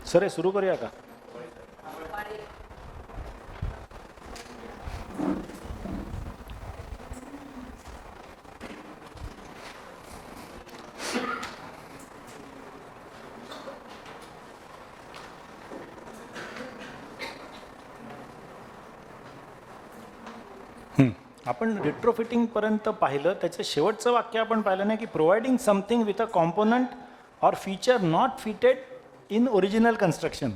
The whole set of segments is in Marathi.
सर हे सुरू करूया का? आपण रिट्रोफिटिंगपर्यंत पाहिलं. त्याचं शेवटचं वाक्य आपण पाहिलं नाही की providing something with a component or feature not fitted in original construction.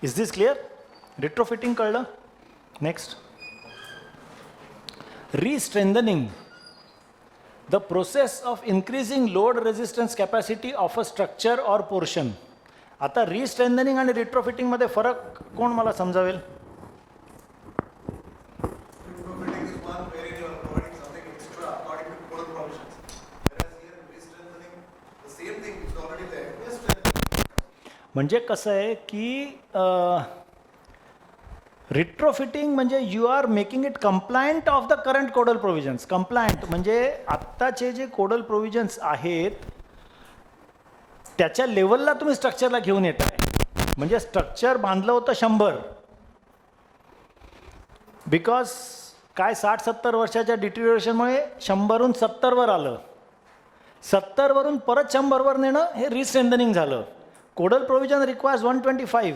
Is this clear? Retrofitting कळलं. Next, restrengthening, the process of increasing load resistance capacity of a structure or portion. आता रीस्ट्रेंथनिंग आणि रिट्रोफिटिंगमध्ये फरक कोण मला समजावेल? म्हणजे कसं आहे की रिट्रोफिटिंग म्हणजे you are making it compliant of the current codal provisions. Compliant म्हणजे आत्ताचे जे कोडल प्रोव्हिजन्स आहेत त्याच्या लेवलला तुम्ही स्ट्रक्चरला घेऊन येत आहे. म्हणजे स्ट्रक्चर बांधलं होतं 100, बिकॉज काय 60-70 वर्षाच्या डिटिरिओरेशनमुळे 100वरून 70वर आलं. 70वरून परत 100वर नेणं हे रिस्ट्रेंथनिंग झालं. कोडल प्रोव्हिजन रिक्वायर्स 125,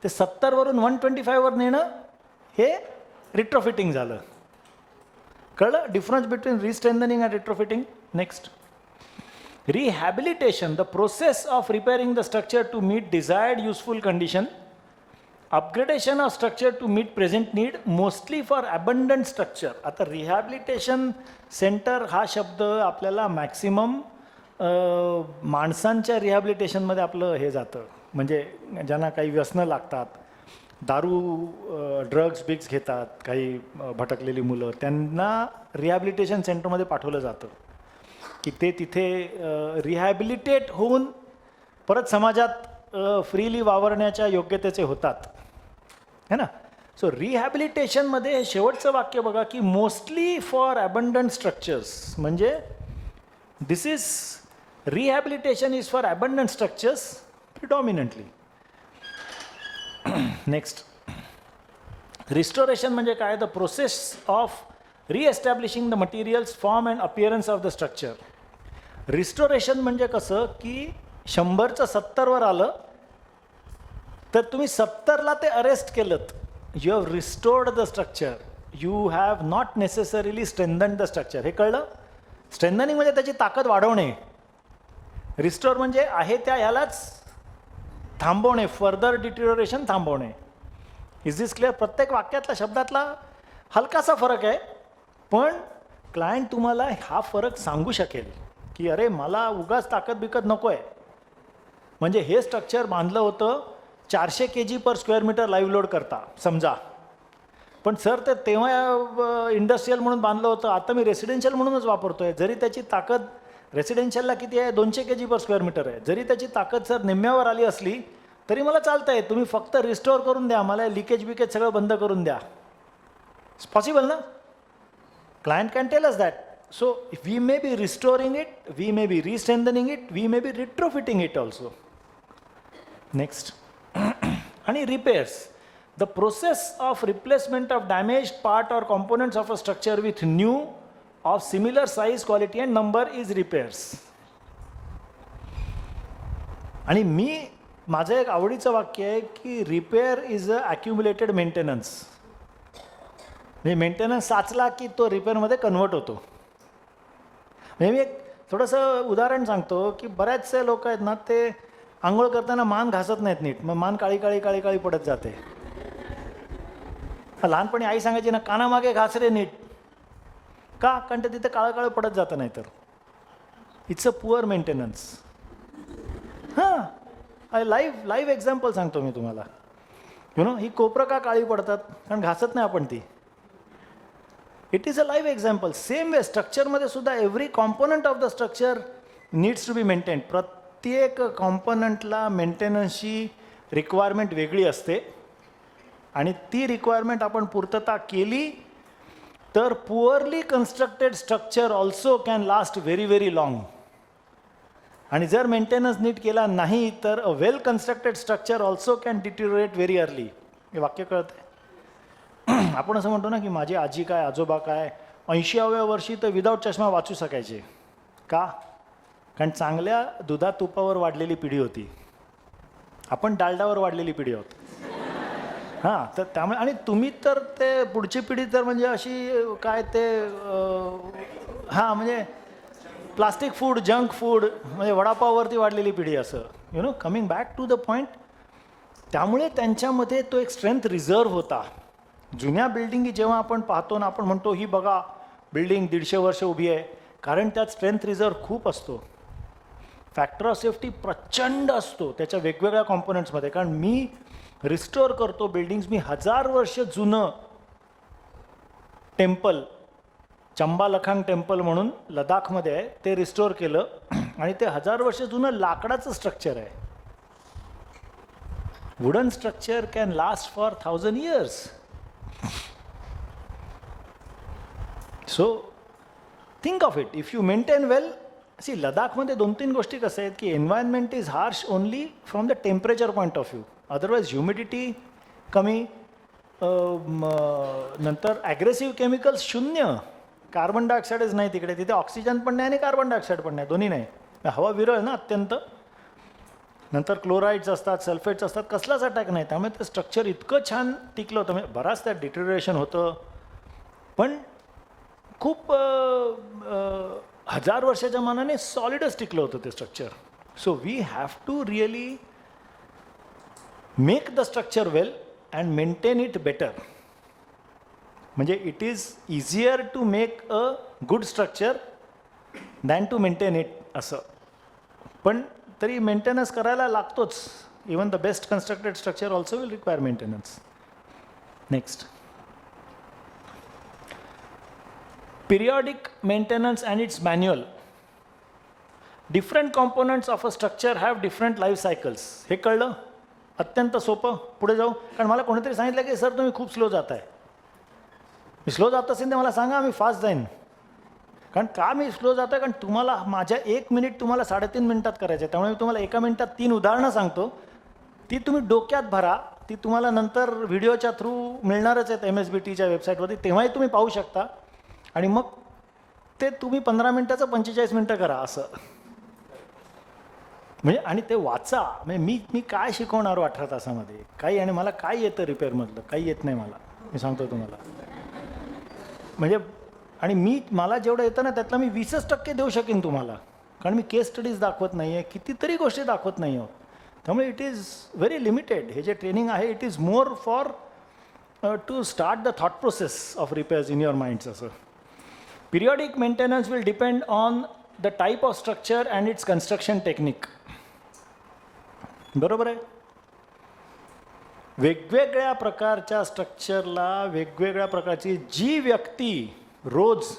ते 70वरून 125वर नेणं हे रिट्रोफिटिंग झालं. कळलं difference between restrengthening and retrofitting. Next, rehabilitation, the process of repairing the structure to meet desired useful condition. Upgradation of structure to meet present need mostly for abundant structure. आता रिहॅबिलिटेशन सेंटर हा शब्द आपल्याला मॅक्सिमम माणसांच्या रिहॅबिलिटेशनमध्ये आपलं हे जातं. म्हणजे ज्यांना काही व्यसनं लागतात, दारू ड्रग्स बिग्स घेतात काही भटकलेली मुलं, त्यांना रिहॅबिलिटेशन सेंटरमध्ये पाठवलं जातं की ते तिथे रिहॅबिलिटेट होऊन परत समाजात फ्रीली वावरण्याच्या योग्यतेचे होतात, है ना. सो रिहॅबिलिटेशनमध्ये शेवटचं वाक्य बघा की मोस्टली फॉर अबंडंट स्ट्रक्चर्स. म्हणजे this is rehabilitation is for abundant structures predominantly. Next, restoration म्हणजे काय? The process of reestablishing the materials form and appearance of the structure. Restoration म्हणजे कसं की 100चं 70वर आलं तर तुम्ही 70ला ते अरेस्ट केलं. You have restored the structure. You have not necessarily strengthened the structure. हे कळलं? स्ट्रेंथनिंग म्हणजे त्याची ताकद वाढवणे. रिस्टोर म्हणजे आहे त्या ह्यालाच थांबवणे, फर्दर डिटिरिओरेशन थांबवणे. Is this clear? प्रत्येक वाक्यातला शब्दातला हलकासा फरक आहे, पण क्लायंट तुम्हाला हा फरक सांगू शकेल की अरे मला उगाच ताकद बिकत नको आहे. म्हणजे हे स्ट्रक्चर बांधलं होतं 400 kg per square metre live load करता समजा, पण सर ते तेव्हा इंडस्ट्रियल म्हणून बांधलं होतं, आता मी रेसिडेन्शियल म्हणूनच वापरतोय. जरी त्याची ताकद रेसिडेन्शियलला किती आहे? 200 kg पर स्क्वेअर मीटर आहे. जरी त्याची ताकद सर निम्म्यावर आली असली तरी मला चालतं आहे. तुम्ही फक्त रिस्टोअर करून द्या, मला लिकेज बिकेज सगळं बंद करून द्या. इट्स पॉसिबल ना? Client can tell us that. So we may be restoring it, we may be restrengthening it, we may be retrofitting it also. Next, आणि repairs, the process of replacement of damaged part or components of a structure with new of similar size, quality and number is repairs. आणि माझं एक आवडीचं वाक्य आहे की repair is a accumulated maintenance. म्हणजे मेंटेनन्स साचला की तो रिपेअरमध्ये कन्वर्ट होतो. म्हणजे मी एक थोडंसं उदाहरण सांगतो की बऱ्याचसे लोक आहेत ना, ते आंघोळ करताना मान घासत नाहीत नीट, मग मान काळी काळी काळी काळी पडत जाते. लहानपणी आई सांगायची ना, कानामागे घास रे नीट. का? कारण ते तिथे काळं काळं पडत जातं. नाही तर इट्स अ पुअर मेंटेनन्स. हां, लाईव्ह एक्झाम्पल सांगतो मी तुम्हाला. ही कोपरं का काळी पडतात? कारण घासत नाही आपण ती. It is a live example. Same way स्ट्रक्चरमध्ये सुद्धा every component of the structure needs to be maintained. प्रत्येक कॉम्पोनंटला मेंटेनन्सची रिक्वायरमेंट वेगळी असते आणि ती रिक्वायरमेंट आपण पूर्तता केली तर poorly constructed structure also can last very very long. आणि जर मेंटेनन्स नीट केला नाही तर a well constructed structure also can deteriorate very early. हे वाक्य कळतंय? आपण असं म्हणतो ना की माझी आजी काय, आजोबा काय 80व्या वर्षी तर विदाऊट चष्मा वाचू शकायचे. का? कारण चांगल्या दुधा तुपावर वाढलेली पिढी होती. आपण डालडावर वाढलेली पिढी आहोत. हां, तर त्यामुळे आणि तुम्ही तर ते पुढची पिढी तर म्हणजे अशी काय ते हां म्हणजे प्लास्टिक फूड, जंक फूड म्हणजे वडापाववरती वाढलेली पिढी असं coming back to the point. त्यामुळे त्यांच्यामध्ये तो एक स्ट्रेंथ रिझर्व होता. जुन्या बिल्डिंगी जेव्हा आपण पाहतो ना आपण म्हणतो ही बघा बिल्डिंग 150 वर्ष उभी आहे, कारण त्यात स्ट्रेंथ रिझर्व खूप असतो. फॅक्टर ऑफ सेफ्टी प्रचंड असतो त्याच्या वेगवेगळ्या कॉम्पोनंट्समध्ये. कारण मी रिस्टोअर करतो बिल्डिंग्स. मी 1000 वर्ष जुनं टेम्पल चंबा लखांग टेम्पल म्हणून लडाखमध्ये आहे ते रिस्टोअर केलं आणि ते 1000 वर्ष जुनं लाकडाचं स्ट्रक्चर आहे. Wooden structure can last for 1000 years. So think of it, if you maintain well. See लडाखमध्ये 2-3 गोष्टी कसं आहेत की environment is harsh only from the temperature point of view. Otherwise humidity कमी, नंतर ॲग्रेसिव्ह केमिकल्स शून्य. कार्बन डायऑक्साईडच नाही तिकडे. तिथे ऑक्सिजन पण नाही आणि कार्बन डायऑक्साईड पण नाही, दोन्ही नाही. हवा विरळ ना अत्यंत. नंतर क्लोराईड्स असतात, सल्फेट्स असतात, कसलाच अटॅक नाही. त्यामुळे ते स्ट्रक्चर इतकं छान टिकलं होतं. म्हणजे बराच त्यात डिटेरिओरेशन होतं पण खूप 1000 वर्षाच्या मानाने सॉलिडच टिकलं होतं ते structure. So we have to really make the structure well and maintain it better. म्हणजे it is easier to make a good structure than to maintain it असं. पण तरी मेंटेनन्स करायला लागतोच. Even the best constructed structure also will require maintenance. Next, periodic maintenance and its manual. Different components of a structure have different life cycles. हे कळलं? अत्यंत सोपं. पुढे जाऊ. कारण मला कोणीतरी सांगितलं की सर तुम्ही खूप स्लो जाताय. मी स्लो जात असेल तर मला सांगा, मी फास्ट जाईन. कारण का मी स्लो जातोय? कारण तुम्हाला माझ्या 1 मिनिट तुम्हाला 3.5 मिनिटात करायचं आहे. त्यामुळे मी तुम्हाला 1 मिनिटात 3 उदाहरणं सांगतो. ती तुम्ही डोक्यात भरा. ती तुम्हाला नंतर व्हिडिओच्या थ्रू मिळणारच आहेत MSBTच्या वेबसाईटवरती, तेव्हाही तुम्ही पाहू शकता. आणि मग ते तुम्ही 15 मिनिटाचं 45 मिनिटं करा असं. म्हणजे आणि ते वाचा. म्हणजे मी काय शिकवणार 18 तासामध्ये काही, आणि मला काय येतं रिपेअरमधलं? काही येत नाही मला, मी सांगतो तुम्हाला. म्हणजे आणि मला जेवढं येतं ना त्यातलं मी 20% देऊ शकेन तुम्हाला. कारण मी केस स्टडीज दाखवत नाही आहे, कितीतरी गोष्टी दाखवत नाही आहोत. त्यामुळे इट इज व्हेरी लिमिटेड. हे जे ट्रेनिंग आहे it is more for to start the thought process of repairs in your minds असं. Periodic maintenance will depend on the type of structure and its construction technique. बरोबर आहे? वेगवेगळ्या प्रकारच्या स्ट्रक्चरला वेगवेगळ्या प्रकारची जी व्यक्ती रोज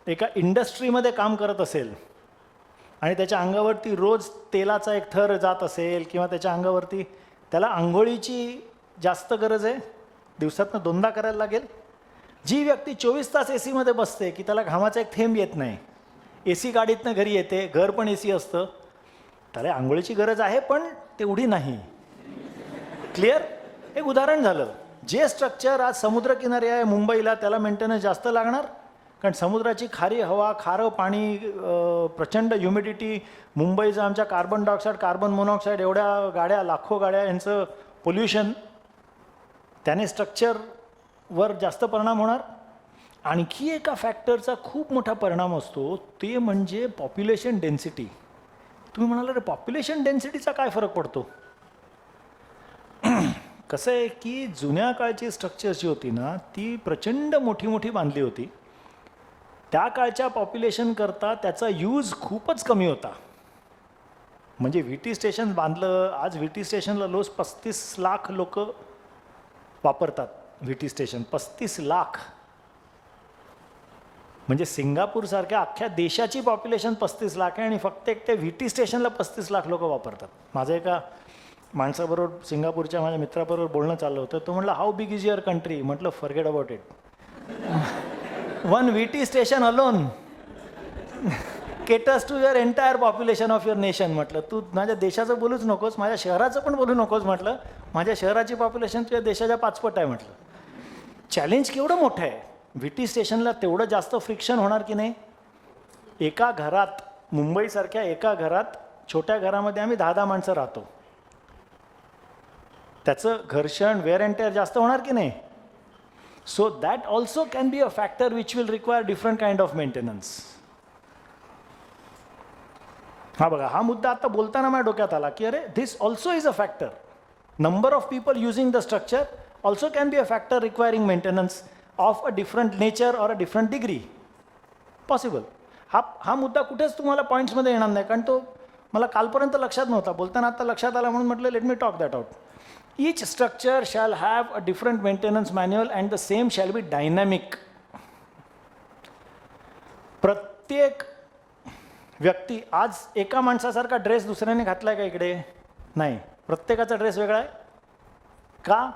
एका इंडस्ट्रीमध्ये काम करत असेल आणि त्याच्या अंगावरती रोज तेलाचा एक थर जात असेल किंवा त्याच्या अंगावरती त्याला आंघोळीची जास्त गरज आहे, दिवसातनं 2दा करायला लागेल. जी व्यक्ती 24 तास AC मध्ये बसते की त्याला घामाचा एक थेंब येत नाही, AC गाडीतनं घरी येते, घर पण AC असतं, त्याला आंघोळीची गरज आहे पण तेवढी नाही. क्लिअर? एक उदाहरण झालं. जे स्ट्रक्चर आज समुद्रकिनारी आहे मुंबईला त्याला मेंटेनन्स जास्त लागणार, कारण समुद्राची खारी हवा, खारं पाणी, प्रचंड ह्युमिडिटी, मुंबईचं आमच्या कार्बन डायऑक्साईड, कार्बन मोनॉक्साईड, एवढ्या गाड्या, लाखो गाड्या, यांचं पोल्युशन, त्याने स्ट्रक्चरवर जास्त परिणाम होणार. आणखी एका फॅक्टरचा खूप मोठा परिणाम असतो, ते म्हणजे पॉप्युलेशन डेन्सिटी. तुम्ही म्हणाला रे पॉप्युलेशन डेन्सिटीचा काय फरक पडतो? कसं आहे की जुन्या काळची स्ट्रक्चर्स जी होती ना ती प्रचंड मोठी मोठी बांधली होती. त्या काळच्या पॉप्युलेशन करता त्याचा यूज खूपच कमी होता. म्हणजे VT स्टेशन बांधलं, आज VT स्टेशनला रोज 35 लाख लोक वापरतात. VT स्टेशन 35 लाख, म्हणजे सिंगापूरसारख्या अख्ख्या देशाची पॉप्युलेशन 35 लाख आहे आणि फक्त एक ते VT स्टेशनला 35 लाख लोक वापरतात. माझं एका माणसाबरोबर सिंगापूरच्या माझ्या मित्राबरोबर बोलणं चाललं होतं. तो म्हटलं how big is your country? म्हटलं forget about it, 1 VT station alone caters to your entire population of your nation. म्हटलं तू माझ्या देशाचं बोलूच नकोस, माझ्या शहराचं पण बोलू नकोस. म्हटलं माझ्या शहराची पॉप्युलेशन तुझ्या देशाच्या 5 पट आहे. म्हटलं चॅलेंज केवढं मोठं आहे. VT स्टेशनला तेवढं जास्त फ्रिक्शन होणार की नाही. एका घरात, मुंबईसारख्या एका घरात, छोट्या घरामध्ये आम्ही 10-10 माणसं राहतो. त्याचं घर्षण, वेअर अँड टेअर जास्त होणार की नाही. So that also can be a factor which will require different kind of maintenance. हा बघा, हा मुद्दा आता बोलताना माझ्या डोक्यात आला की अरे this also is a factor. Number of people using the structure also can be a factor requiring maintenance of a different nature or a different degree. Possible. हा मुद्दा कुठेच तुम्हाला पॉईंट्समध्ये येणार नाही, कारण तो मला कालपर्यंत लक्षात नव्हता. बोलताना आता लक्षात आला म्हणून म्हटलं let me talk that out. Each structure shall have a different maintenance manual and the same shall be dynamic. प्रत्येक व्यक्ती, आज एका माणसासारखा ड्रेस दुसऱ्याने घातलाय का इकडे? नाही. प्रत्येकाचा ड्रेस वेगळा आहे का?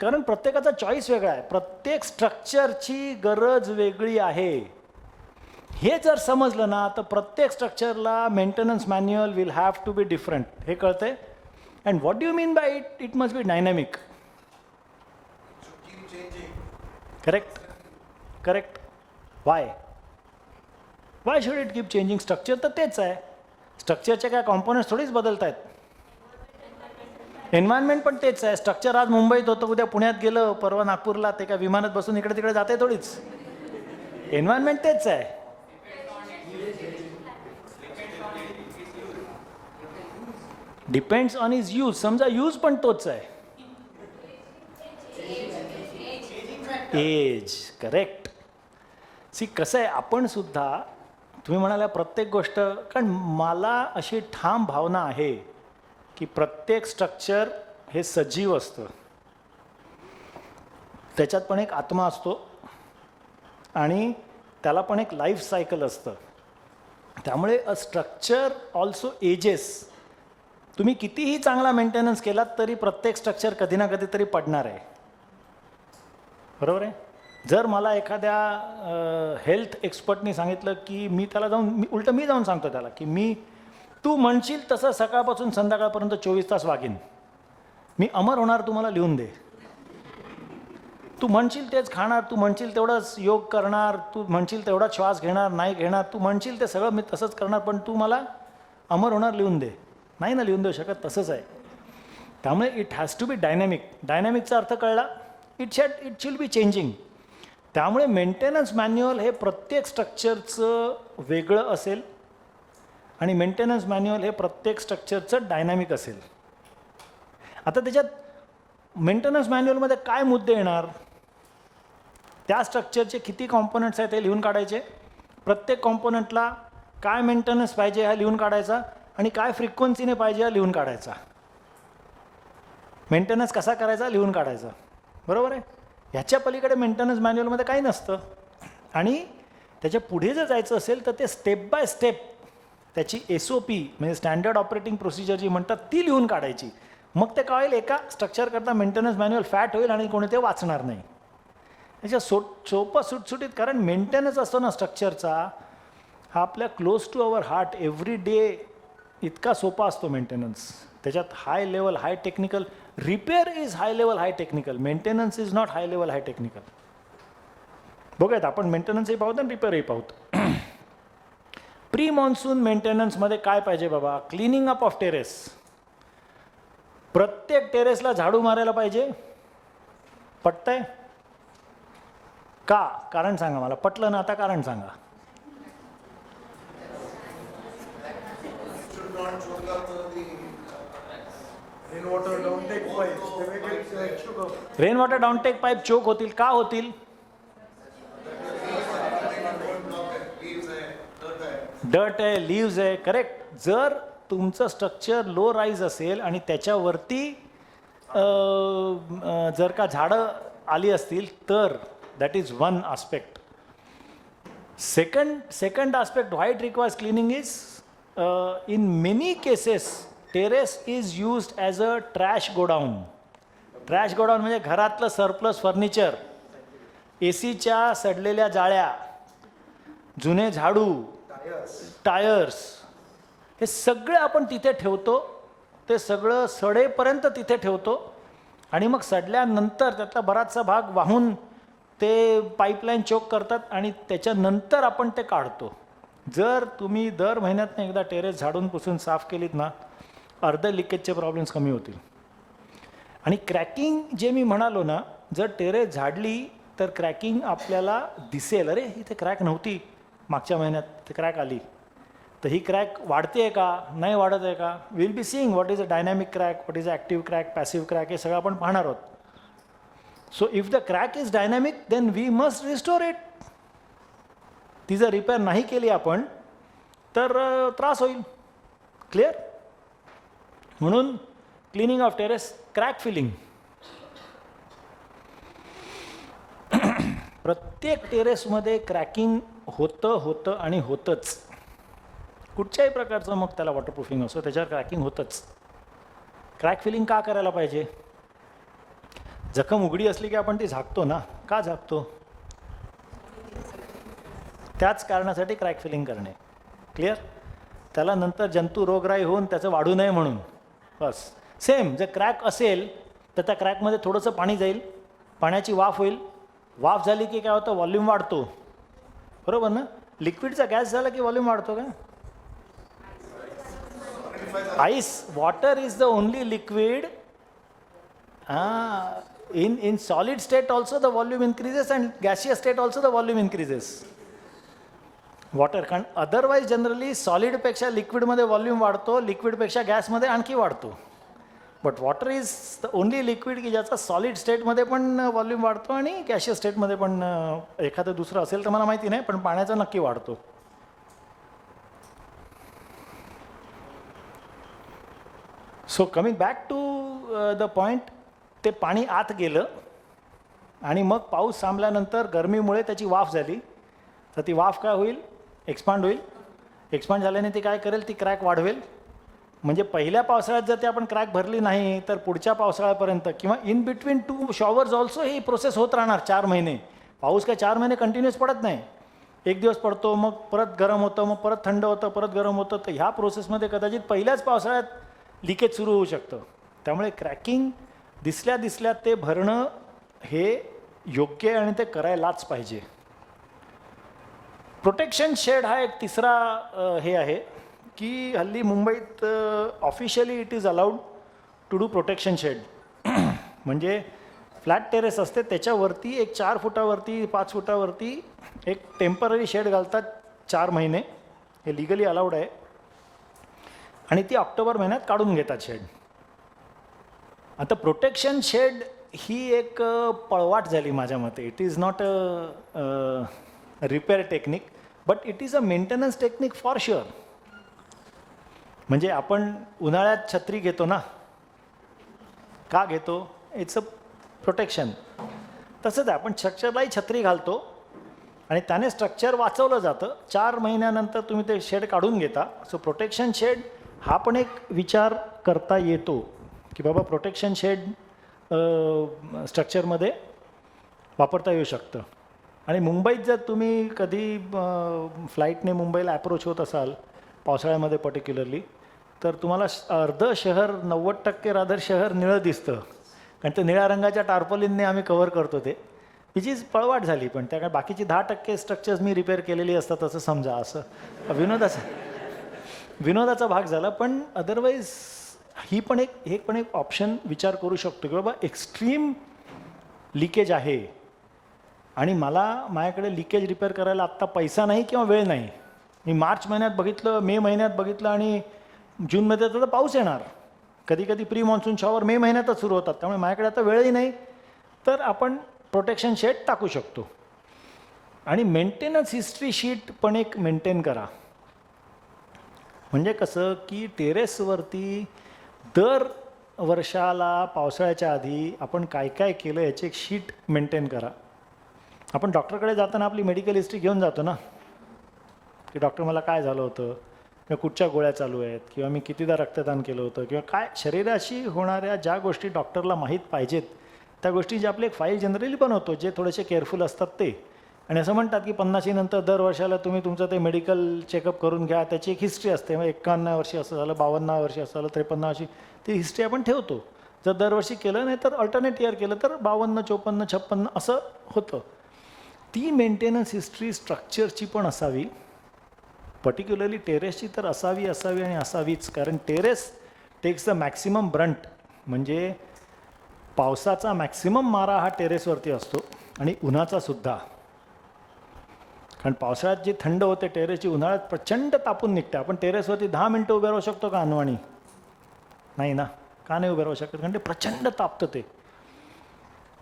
कारण प्रत्येकाचा चॉईस वेगळा आहे. प्रत्येक स्ट्रक्चरची गरज वेगळी आहे. हे जर समजलं ना तर प्रत्येक स्ट्रक्चरला maintenance manual will have to be different. हे कळतंय. And what do you mean by it? It must be dynamic. Keep changing. Correct? Correct. Why? Why should it keep changing? Structure तर तेच आहे. स्ट्रक्चरचे काय कॉम्पोनंट्स थोडीच बदलत आहेत. एन्व्हायरमेंट पण तेच आहे. स्ट्रक्चर आज मुंबईत होतं, उद्या पुण्यात गेलं, परवा नागपूरला, ते काय विमानात बसून इकडे तिकडे जाते थोडीच. एन्व्हायरमेंट तेच आहे. Depends on is use. समजा यूज पण तोच आहे. एज. करेक्ट. सी कसं आहे, आपण सुद्धा, तुम्ही म्हणाला प्रत्येक गोष्ट, कारण मला अशी ठाम भावना आहे की प्रत्येक स्ट्रक्चर हे सजीव असतं. त्याच्यात पण एक आत्मा असतो आणि त्याला पण एक लाईफ सायकल असतं. त्यामुळे अ स्ट्रक्चर ऑल्सो एजेस. तुम्ही कितीही चांगला मेंटेनन्स केलात तरी प्रत्येक स्ट्रक्चर कधी ना कधी तरी पडणार आहे. बरोबर आहे. जर मला एखाद्या हेल्थ एक्सपर्टनी सांगितलं की मी त्याला जाऊन, उलटं मी जाऊन सांगतो त्याला की तू म्हणशील तसं सकाळपासून संध्याकाळपर्यंत 24 तास वागीन, मी अमर होणार, तुम्हाला लिहून दे. तू म्हणशील तेच खाणार, तू म्हणशील तेवढंच योग करणार, तू म्हणशील तेवढा श्वास घेणार नाही घेणार, तू म्हणशील ते सगळं मी तसंच करणार, पण तू मला अमर होणार लिहून दे. नाही ना लिहून देऊ शकत. तसंच आहे. त्यामुळे it has to be dynamic. डायनॅमिकचा अर्थ कळला. It shall be changing. त्यामुळे मेंटेनन्स मॅन्युअल हे प्रत्येक स्ट्रक्चरचं वेगळं असेल आणि मेंटेनन्स मॅन्युअल हे प्रत्येक स्ट्रक्चरचं डायनॅमिक असेल. आता त्याच्यात मेंटेनन्स मॅन्युअलमध्ये काय मुद्दे येणार? त्या स्ट्रक्चरचे किती कॉम्पोनंट्स आहेत हे लिहून काढायचे, प्रत्येक कॉम्पोनंटला काय मेंटेनन्स पाहिजे हा लिहून काढायचा, आणि काय फ्रिक्वेन्सीने पाहिजे हा लिहून काढायचा. मेंटेनन्स कसा करायचा लिहून काढायचा. बरोबर आहे. ह्याच्या पलीकडे मेंटेनन्स मॅन्युअलमध्ये काही नसतं. आणि त्याच्या पुढे जर जायचं असेल तर ते स्टेप बाय स्टेप त्याची SOP म्हणजे स्टँडर्ड ऑपरेटिंग प्रोसिजर जी म्हणतात ती लिहून काढायची. मग ते काय होईल, एका स्ट्रक्चरकरता मेंटेनन्स मॅन्युअल फॅट होईल आणि कोणी ते वाचणार नाही. त्याच्या सोपं सुटसुटीत, कारण मेंटेनन्स असतो ना स्ट्रक्चरचा, हा आपल्या close to our heart, every day इतका सोपा असतो मेंटेनन्स. त्याच्यात high level high technical, repair is high level high technical, maintenance is not high level high technical. बघूयात आपण मेंटेनन्सही पाहतो आणि रिपेअरही पाहतो. प्री मॉन्सून मेंटेनन्समध्ये काय पाहिजे बाबा? Cleaning up of terrace. प्रत्येक टेरेसला झाडू मारायला पाहिजे. पटतंय का? कारण सांगा मला. पटलं ना? आता कारण सांगा. रेन वॉटर डाउनटेक पाईप चोक होतील. का होतील? डर्ट आहे, लीव्ज आहे. करेक्ट. जर तुमचं स्ट्रक्चर लो राईज असेल आणि त्याच्यावरती जर का झाडं आली असतील तर that is one aspect. Second aspect why it requires cleaning is in many cases terrace is used as a trash godown. Trash godown म्हणजे घरातलं सरप्लस फर्निचर, ACच्या सडलेल्या जाळ्या, जुने झाडू, टायर्स, हे सगळे आपण तिथे ठेवतो. ते सगळं सडेपर्यंत तिथे ठेवतो आणि मग सडल्यानंतर त्यातला बराचसा भाग वाहून ते पाईपलाईन चोक करतात आणि त्याच्यानंतर आपण ते काढतो. जर तुम्ही दर महिन्यातनं एकदा टेरेस झाडून पुसून साफ केलीत ना, अर्ध लिकेजचे प्रॉब्लेम्स कमी होतील. आणि क्रॅकिंग जे मी म्हणालो ना, जर टेरेस झाडली तर क्रॅकिंग आपल्याला दिसेल. अरे इथे क्रॅक नव्हती मागच्या महिन्यात, ते क्रॅक आली. तर ही क्रॅक वाढते आहे का, नाही वाढत आहे का, will be seeing what is a dynamic crack, what is a active crack, passive crack, हे सगळं आपण पाहणार आहोत. So if the crack is dynamic then we must restore it. ती जर रिपेअर नाही केली आपण तर त्रास होईल. क्लिअर? म्हणून cleaning of terrace, crack filling. प्रत्येक टेरेसमध्ये क्रॅकिंग होतं आणि होतंच. कुठच्याही प्रकारचं मग त्याला वॉटरप्रूफिंग असो, त्याच्यावर क्रॅकिंग होतंच. क्रॅक फिलिंग का करायला पाहिजे? जखम उघडी असली की आपण ती झाकतो ना. का झाकतो? त्याच कारणासाठी क्रॅक फिलिंग करणे. क्लिअर? त्याला नंतर जंतू रोगराई होऊन त्याचं वाढू नये म्हणून. बस. सेम जर क्रॅक असेल तर त्या क्रॅकमध्ये थोडंसं पाणी जाईल, पाण्याची वाफ होईल. वाफ झाली की काय होतं, व्हॉल्यूम वाढतो. बरोबर ना? लिक्विडचा गॅस झाला की व्हॉल्यूम वाढतो का? Ice, water is the only liquid. in solid state also the volume increases and gaseous state also the volume increases. Water, कारण अदरवाईज जनरली सॉलिडपेक्षा लिक्विडमध्ये व्हॉल्यूम वाढतो, लिक्विडपेक्षा गॅसमध्ये आणखी वाढतो. But water is the only liquid की ज्याचा सॉलिड स्टेटमध्ये पण व्हॉल्यूम वाढतो आणि गॅशियस स्टेटमध्ये पण. एखादं दुसरं असेल तर मला माहिती नाही, पण पाण्याचा नक्की वाढतो. So coming back to the point, ते पाणी आत गेलं आणि मग पाऊस थांबल्यानंतर गरमीमुळे त्याची वाफ झाली. तर ती वाफ काय होईल, एक्सपांड होईल. एक्सपांड झाल्याने ती काय करेल, ती क्रॅक वाढवेल. म्हणजे पहिल्या पावसाळ्यात जर ती आपण क्रॅक भरली नाही तर पुढच्या पावसाळ्यापर्यंत किंवा in between 2 showers also he process होत राहणार 4 महिने. पाऊस काय 4 महिने कंटिन्युअस पडत नाही. एक दिवस पडतो, मग परत गरम होतं, मग परत थंड होतं, परत गरम होतं. तर ह्या प्रोसेसमध्ये कदाचित पहिल्याच पावसाळ्यात लिकेज सुरू होऊ शकतं. त्यामुळे क्रॅकिंग दिसल्या ते भरणं हे योग्य आहे आणि ते करायलाच पाहिजे. प्रोटेक्शन शेड हा एक तिसरा हे आहे की हल्ली मुंबईत officially it is allowed to do protection shed. म्हणजे फ्लॅट टेरेस असते, त्याच्यावरती एक 4 फुटावरती 5 फुटावरती एक टेम्पररी शेड घालतात 4 महिने. हे लिगली अलाउड आहे आणि ती ऑक्टोबर महिन्यात काढून घेतात शेड. आता प्रोटेक्शन शेड ही एक पळवाट झाली माझ्या मते. It is not a repair technique but it is a maintenance technique for sure. म्हणजे आपण उन्हाळ्यात छत्री घेतो ना, का घेतो? It's a protection. तसंच आहे, आपण स्ट्रक्चरलाही छत्री घालतो आणि त्याने स्ट्रक्चर वाचवलं जातं. 4 महिन्यानंतर तुम्ही ते शेड काढून घेता. सो प्रोटेक्शन शेड हा पण एक विचार करता येतो की बाबा प्रोटेक्शन शेड स्ट्रक्चरमध्ये वापरता येऊ शकतं. आणि मुंबईत जर तुम्ही कधी फ्लाईटने मुंबईला ॲप्रोच होत असाल पावसाळ्यामध्ये पर्टिक्युलरली, तर तुम्हाला अर्ध शहर 90% रादर शहर निळं दिसतं. कारण ते निळ्या रंगाच्या टार्पोलिनने आम्ही कव्हर करतो ते, हिची पळवाट झाली. पण त्या बाकीची 10% स्ट्रक्चर्स मी रिपेअर केलेली असतात असं समजा. असं विनोदाचा भाग झाला. पण अदरवाईज हे पण एक ऑप्शन विचार करू शकतो की बाबा एक्स्ट्रीम लिकेज आहे आणि माझ्याकडे लिकेज रिपेअर करायला आत्ता पैसा नाही किंवा वेळ नाही. मी मार्च महिन्यात बघितलं, मे महिन्यात बघितलं आणि जूनमध्ये तर पाऊस येणार. कधी कधी प्री मॉन्सून शॉवर मे महिन्यातच सुरू होतात. त्यामुळे माझ्याकडे आता वेळही नाही. तर आपण प्रोटेक्शन शेड टाकू शकतो. आणि मेंटेनन्स हिस्ट्री शीट पण एक मेंटेन करा. म्हणजे कसं की टेरेसवरती दर वर्षाला पावसाळ्याच्या आधी आपण काय काय केलं याची एक शीट मेंटेन करा. आपण डॉक्टरकडे जाताना आपली मेडिकल हिस्ट्री घेऊन जातो ना, की डॉक्टर मला काय झालं होतं किंवा कुठच्या गोळ्या चालू आहेत किंवा मी कितीदा रक्तदान केलं होतं किंवा काय शरीराशी होणाऱ्या ज्या गोष्टी डॉक्टरला माहीत पाहिजेत त्या गोष्टींची आपली एक फाईल जनरली बनवतो. जे थोडेसे केअरफुल असतात ते आणि असं म्हणतात की 50 नंतर दर वर्षाला तुम्ही तुमचं ते मेडिकल चेकअप करून घ्या, त्याची एक हिस्ट्री असते. मग 51 वर्षी असं झालं, 52 वर्षी असं झालं, 53 वर्षी, ती हिस्ट्री आपण ठेवतो. जर दरवर्षी केलं नाही तर अल्टरनेट इयर केलं तर 52, 54, 56 असं होतं. ती मेंटेनन्स हिस्ट्री स्ट्रक्चरची पण असावी, पर्टिक्युलरली टेरेसची तर असावी आणि असावीच. कारण terrace takes the maximum brunt, म्हणजे पावसाचा मॅक्सिमम मारा हा टेरेसवरती असतो आणि उन्हाचा सुद्धा. कारण पावसाळ्यात जी थंड होते टेरेसची, उन्हाळ्यात प्रचंड तापून निघते. आपण टेरेसवरती 10 मिनटं उभे राहू शकतो का अनवाणी? नाही ना. का नाही उभे राहू शकत? कारण ते प्रचंड तापतं ते.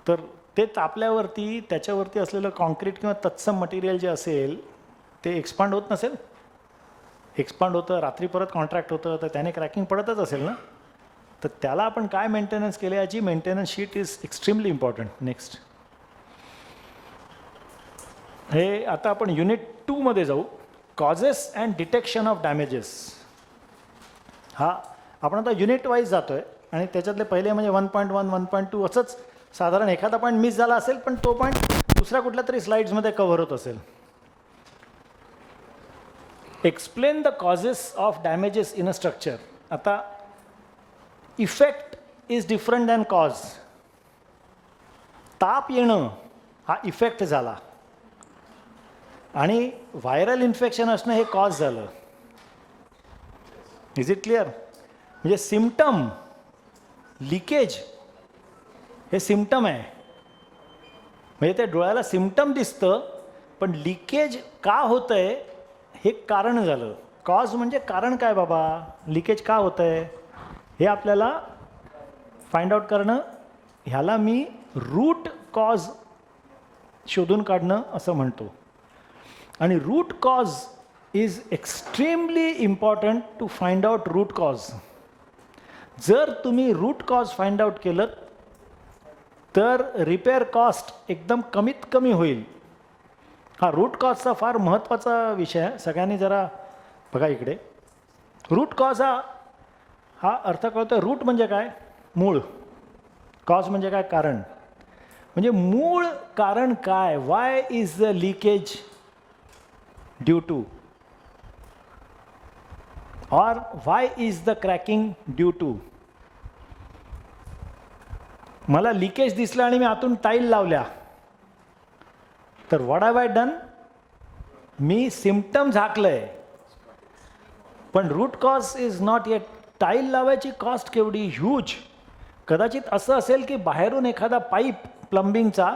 तर ते तापल्यावरती त्याच्यावरती असलेलं कॉन्क्रीट किंवा तत्सम मटेरियल जे असेल ते एक्सपांड होत नसेल, एक्सपांड होतं, रात्री परत कॉन्ट्रॅक्ट होतं, तर त्याने क्रॅकिंग पडतच असेल ना. तर त्याला आपण काय मेंटेनन्स केले याची maintenance sheet is extremely important. Next, हे आता आपण युनिट 2 मध्ये जाऊ, causes and detection of damages. हा आपण आता युनिट वाईज जातोय आणि त्याच्यातले पहिले म्हणजे 1.1, 1.2 असंच साधारण एखादा पॉईंट मिस झाला असेल, पण तो पॉईंट दुसऱ्या कुठल्या तरी स्लाइड्समध्ये कव्हर होत असेल. Explain the causes of damages in a structure. आता effect is different than cause. ताप येणं हा इफेक्ट झाला आणि व्हायरल इन्फेक्शन असणं हे कॉज झालं. Is it clear? म्हणजे सिम्पटम, लिकेज हे सिम्पटम आहे. म्हणजे ते डोळ्याला सिम्पटम दिसतं, पण लिकेज का होतंय हे कारण झालं. कॉज म्हणजे कारण काय बाबा, लिकेज का होतंय हे आपल्याला फाइंड आउट करणं, ह्याला मी रूट कॉज शोधून काढणं असं म्हणतो. आणि root cause is extremely important to find out root cause. जर तुम्ही रूट कॉज फाइंड आउट केलं तर रिपेअर कॉस्ट एकदम कमीत कमी होईल. हा रूट कॉजचा फार महत्त्वाचा विषय आहे. सगळ्यांनी जरा बघा इकडे. रूट कॉज हा अर्थ कळतो. रूट म्हणजे काय? मूळ. कॉज म्हणजे काय? कारण. म्हणजे मूळ कारण काय? Why is the leakage due to, और why is the cracking due to. मला लिकेज दिसलं आणि मी आतून टाईल लावल्या, तर व्हॉट हॅव आय डन? मी सिम्पटम झाकलंय, पण root cause is not yet. Tile लावायची कॉस्ट केवढी? ह्यूज. कदाचित असं असेल की बाहेरून एखादा पाईप प्लंबिंगचा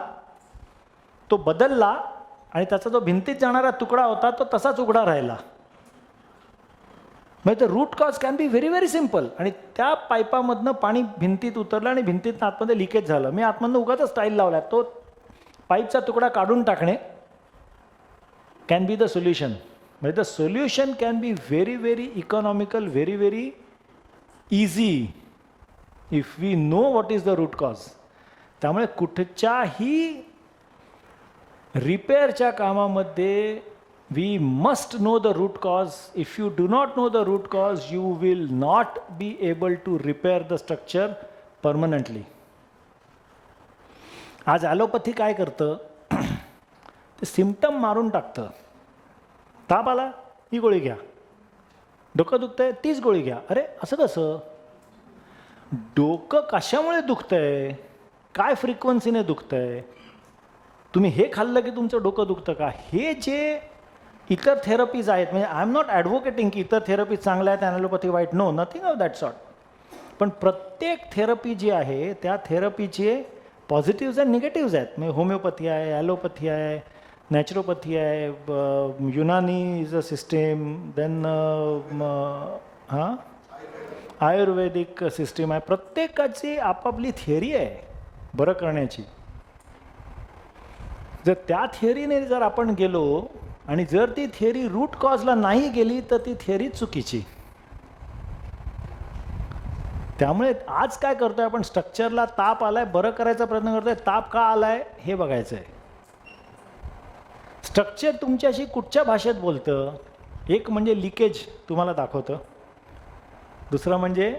तो बदलला आणि त्याचा जो भिंतीत जाणारा तुकडा होता तो तसाच उघडा राहिला. म्हणजे तर root cause can be very very simple. आणि त्या पाईपामधनं पाणी भिंतीत उतरलं आणि भिंतीत आतमध्ये लिकेज झालं. मी आतमधनं उगाच टाईल लावला, तो पाईपचा तुकडा काढून टाकणे कॅन बी द सोल्युशन. म्हणजे the solution can be very very economical, very very easy if we know what is the root cause. त्यामुळे कुठच्याही रिपेअरच्या कामामध्ये we must know the root cause. If you do not know the root cause you will not be able to repair the structure permanently. आज ॲलोपॅथी काय करतं? ते सिम्पटम मारून टाकतं. ताप आला, ही गोळी घ्या. डोकं दुखतंय, तीच गोळी घ्या. अरे असं कसं? डोकं कशामुळे दुखतंय? काय फ्रिक्वन्सीने दुखतंय? तुम्ही हे खाल्लं की तुमचं डोकं दुखतं का? हे जे इतर थेरपीज आहेत, म्हणजे आय एम नॉट ॲडव्होकेटिंग की इतर थेरपीज चांगल्या आहेत, ॲलोपॅथी वाईट. No, nothing of that sort. पण प्रत्येक थेरपी जी आहे त्या थेरपीचे पॉझिटिव्ज अँड निगेटिव्ज आहेत. म्हणजे होमिओपॅथी आहे, ॲलोपॅथी आहे, नॅचरोपॅथी आहे, Unani is a system, then Ayurvedic system आहे. प्रत्येकाची आपापली थिअरी आहे बरं करण्याची. जर त्या थिअरीने जर आपण गेलो आणि जर ती थिअरी रूट कॉजला नाही गेली तर ती थिअरी चुकीची. त्यामुळे आज काय करतोय आपण? स्ट्रक्चरला ताप आलाय, बरं करायचा प्रयत्न करतोय. ताप का आलाय हे बघायचं आहे. स्ट्रक्चर तुमच्याशी कुठच्या भाषेत बोलतं? एक म्हणजे लिकेज तुम्हाला दाखवतं, दुसरं म्हणजे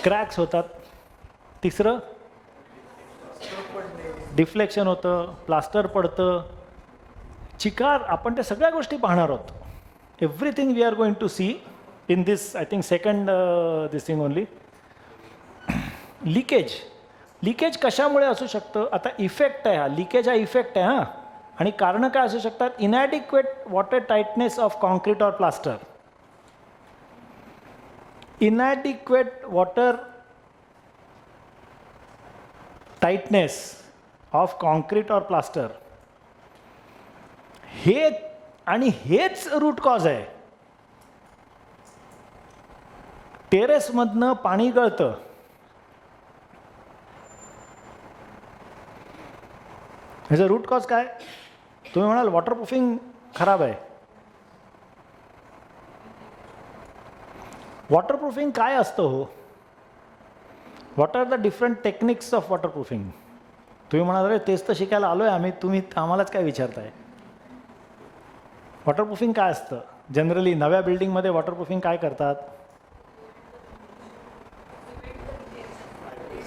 क्रॅक्स होतात, तिसरं डिफ्लेक्शन होतं, प्लास्टर पडतं, चिकार, आपण त्या सगळ्या गोष्टी पाहणार आहोत. Everything we are going to see in this, I think second this thing only. Leakage कशामुळे असू शकतं? आता इफेक्ट आहे हा, लिकेज हा इफेक्ट आहे हां. आणि कारणं काय असू शकतात? Inadequate water tightness of concrete or plaster. Inadequate water tightness of concrete or plaster, हे आणि हेच रूट कॉज आहे. टेरेसमधनं पाणी गळतं, ह्याचं रूट कॉज काय? तुम्ही म्हणाल वॉटरप्रूफिंग खराब आहे. वॉटरप्रूफिंग काय असतं हो? What are the different techniques of waterproofing? तुम्ही म्हणाल अरे तेच तर शिकायला आलो आहे आम्ही, तुम्ही आम्हालाच काय विचारताय? वॉटरप्रूफिंग काय असतं? जनरली नव्या बिल्डिंगमध्ये वॉटरप्रूफिंग काय करतात?